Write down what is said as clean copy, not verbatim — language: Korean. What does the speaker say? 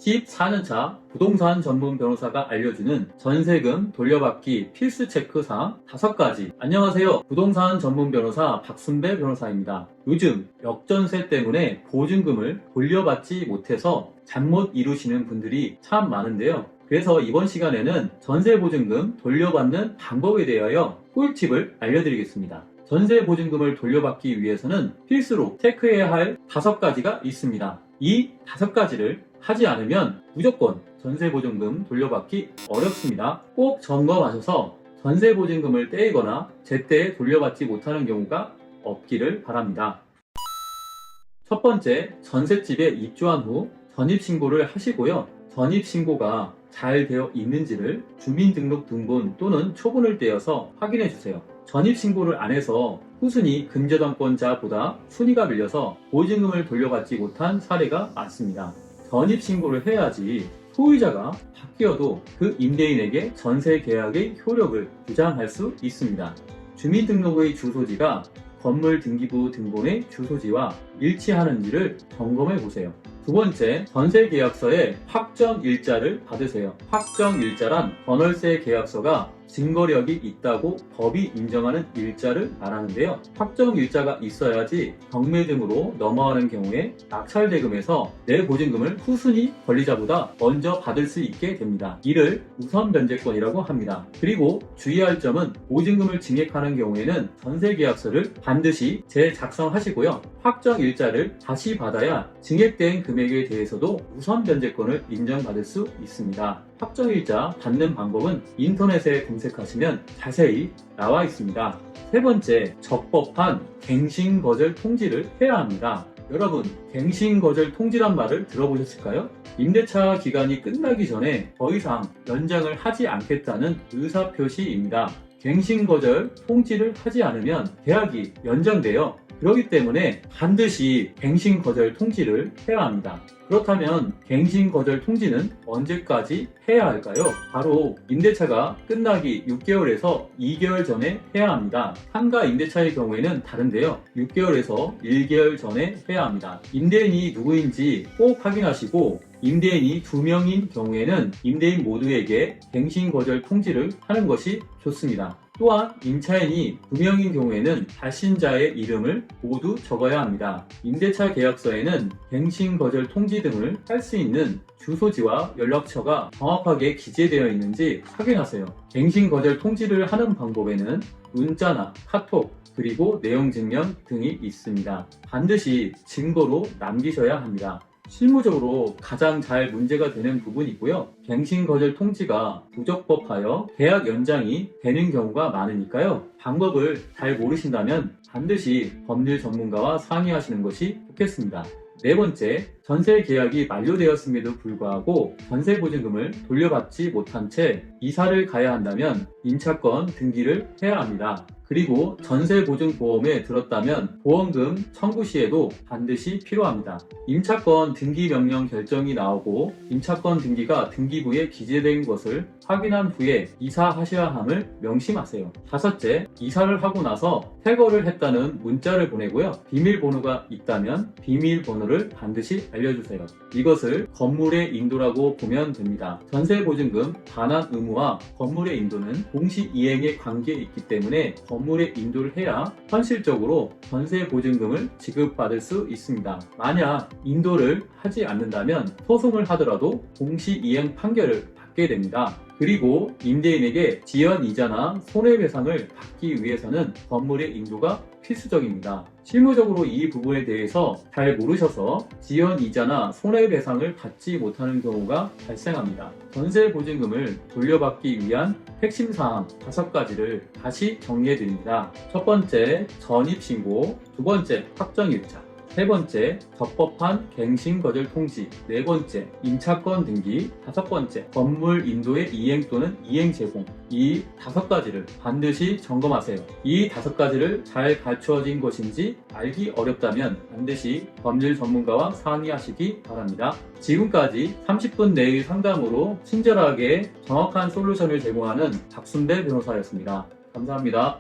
14년차 부동산 전문 변호사가 알려주는 전세금 돌려받기 필수 체크사항 5가지. 안녕하세요. 부동산 전문 변호사 박순배 변호사입니다. 요즘 역전세 때문에 보증금을 돌려받지 못해서 잠 못 이루시는 분들이 참 많은데요. 그래서 이번 시간에는 전세보증금 돌려받는 방법에 대하여 꿀팁을 알려드리겠습니다. 전세보증금을 돌려받기 위해서는 필수로 체크해야 할 5가지가 있습니다. 이 5가지를 하지 않으면 무조건 전세보증금 돌려받기 어렵습니다. 꼭 점검하셔서 전세보증금을 떼이거나 제때 돌려받지 못하는 경우가 없기를 바랍니다. 첫 번째, 전셋집에 입주한 후 전입신고를 하시고요. 전입신고가 잘 되어 있는지를 주민등록등본 또는 초본을 떼어서 확인해 주세요. 전입신고를 안 해서 후순위 근저당권자보다 순위가 밀려서 보증금을 돌려받지 못한 사례가 많습니다. 전입신고를 해야지 소유자가 바뀌어도 그 임대인에게 전세계약의 효력을 주장할 수 있습니다. 주민등록의 주소지가 건물등기부 등본의 주소지와 일치하는지를 점검해 보세요. 두 번째, 전세계약서에 확정일자를 받으세요. 확정일자란 전월세 계약서가 증거력이 있다고 법이 인정하는 일자를 말하는데요. 확정일자가 있어야지 경매 등으로 넘어가는 경우에 낙찰대금에서 내 보증금을 후순위 권리자보다 먼저 받을 수 있게 됩니다. 이를 우선변제권이라고 합니다. 그리고 주의할 점은 보증금을 증액하는 경우에는 전세계약서를 반드시 재작성하시고요. 확정일자를 다시 받아야 증액된 금액에 대해서도 우선변제권을 인정받을 수 있습니다. 확정일자 받는 방법은 인터넷에 검색하시면 자세히 나와 있습니다. 세 번째, 적법한 갱신거절 통지를 해야 합니다. 여러분, 갱신거절 통지란 말을 들어보셨을까요? 임대차 기간이 끝나기 전에 더 이상 연장을 하지 않겠다는 의사표시입니다. 갱신거절 통지를 하지 않으면 계약이 연장돼요. 그렇기 때문에 반드시 갱신거절 통지를 해야 합니다. 그렇다면 갱신거절 통지는 언제까지 해야 할까요? 바로 임대차가 끝나기 6개월에서 2개월 전에 해야 합니다. 상가 임대차의 경우에는 다른데요. 6개월에서 1개월 전에 해야 합니다. 임대인이 누구인지 꼭 확인하시고 임대인이 2명인 경우에는 임대인 모두에게 갱신거절 통지를 하는 것이 좋습니다. 또한 임차인이 2명인 경우에는 발신자의 이름을 모두 적어야 합니다. 임대차 계약서에는 갱신거절 통지 등을 할 수 있는 주소지와 연락처가 정확하게 기재되어 있는지 확인하세요. 갱신거절 통지를 하는 방법에는 문자나 카톡, 그리고 내용증명 등이 있습니다. 반드시 증거로 남기셔야 합니다. 실무적으로 가장 잘 문제가 되는 부분이고요. 갱신거절 통지가 부적법하여 계약 연장이 되는 경우가 많으니까요. 방법을 잘 모르신다면 반드시 법률 전문가와 상의하시는 것이 좋겠습니다. 네 번째, 전세 계약이 만료되었음에도 불구하고 전세보증금을 돌려받지 못한 채 이사를 가야 한다면 임차권 등기를 해야 합니다. 그리고 전세보증보험에 들었다면 보험금 청구 시에도 반드시 필요합니다. 임차권 등기 명령 결정이 나오고 임차권 등기가 등기부에 기재된 것을 확인한 후에 이사하셔야 함을 명심하세요. 다섯째, 이사를 하고 나서 퇴거를 했다는 문자를 보내고요. 비밀번호가 있다면 비밀번호를 반드시 알려주세요. 이것을 건물의 인도라고 보면 됩니다. 전세보증금 반환 의무와 건물의 인도는 동시 이행의 관계에 있기 때문에 건물에 인도를 해야 현실적으로 전세보증금을 지급받을 수 있습니다. 만약 인도를 하지 않는다면 소송을 하더라도 동시 이행 판결을 받게 됩니다. 그리고 임대인에게 지연이자나 손해배상을 받기 위해서는 건물의 인도가 필수적입니다. 실무적으로 이 부분에 대해서 잘 모르셔서 지연이자나 손해배상을 받지 못하는 경우가 발생합니다. 전세보증금을 돌려받기 위한 핵심사항 5가지를 다시 정리해드립니다. 첫 번째, 전입신고. 두 번째, 확정일자. 세 번째, 적법한 갱신거절 통지. 네 번째, 임차권 등기. 다섯 번째, 건물 인도의 이행 또는 이행 제공. 이 5가지를 반드시 점검하세요. 이 5가지를 잘 갖추어진 것인지 알기 어렵다면 반드시 법률 전문가와 상의하시기 바랍니다. 지금까지 30분 내의 상담으로 친절하게 정확한 솔루션을 제공하는 박순배 변호사였습니다. 감사합니다.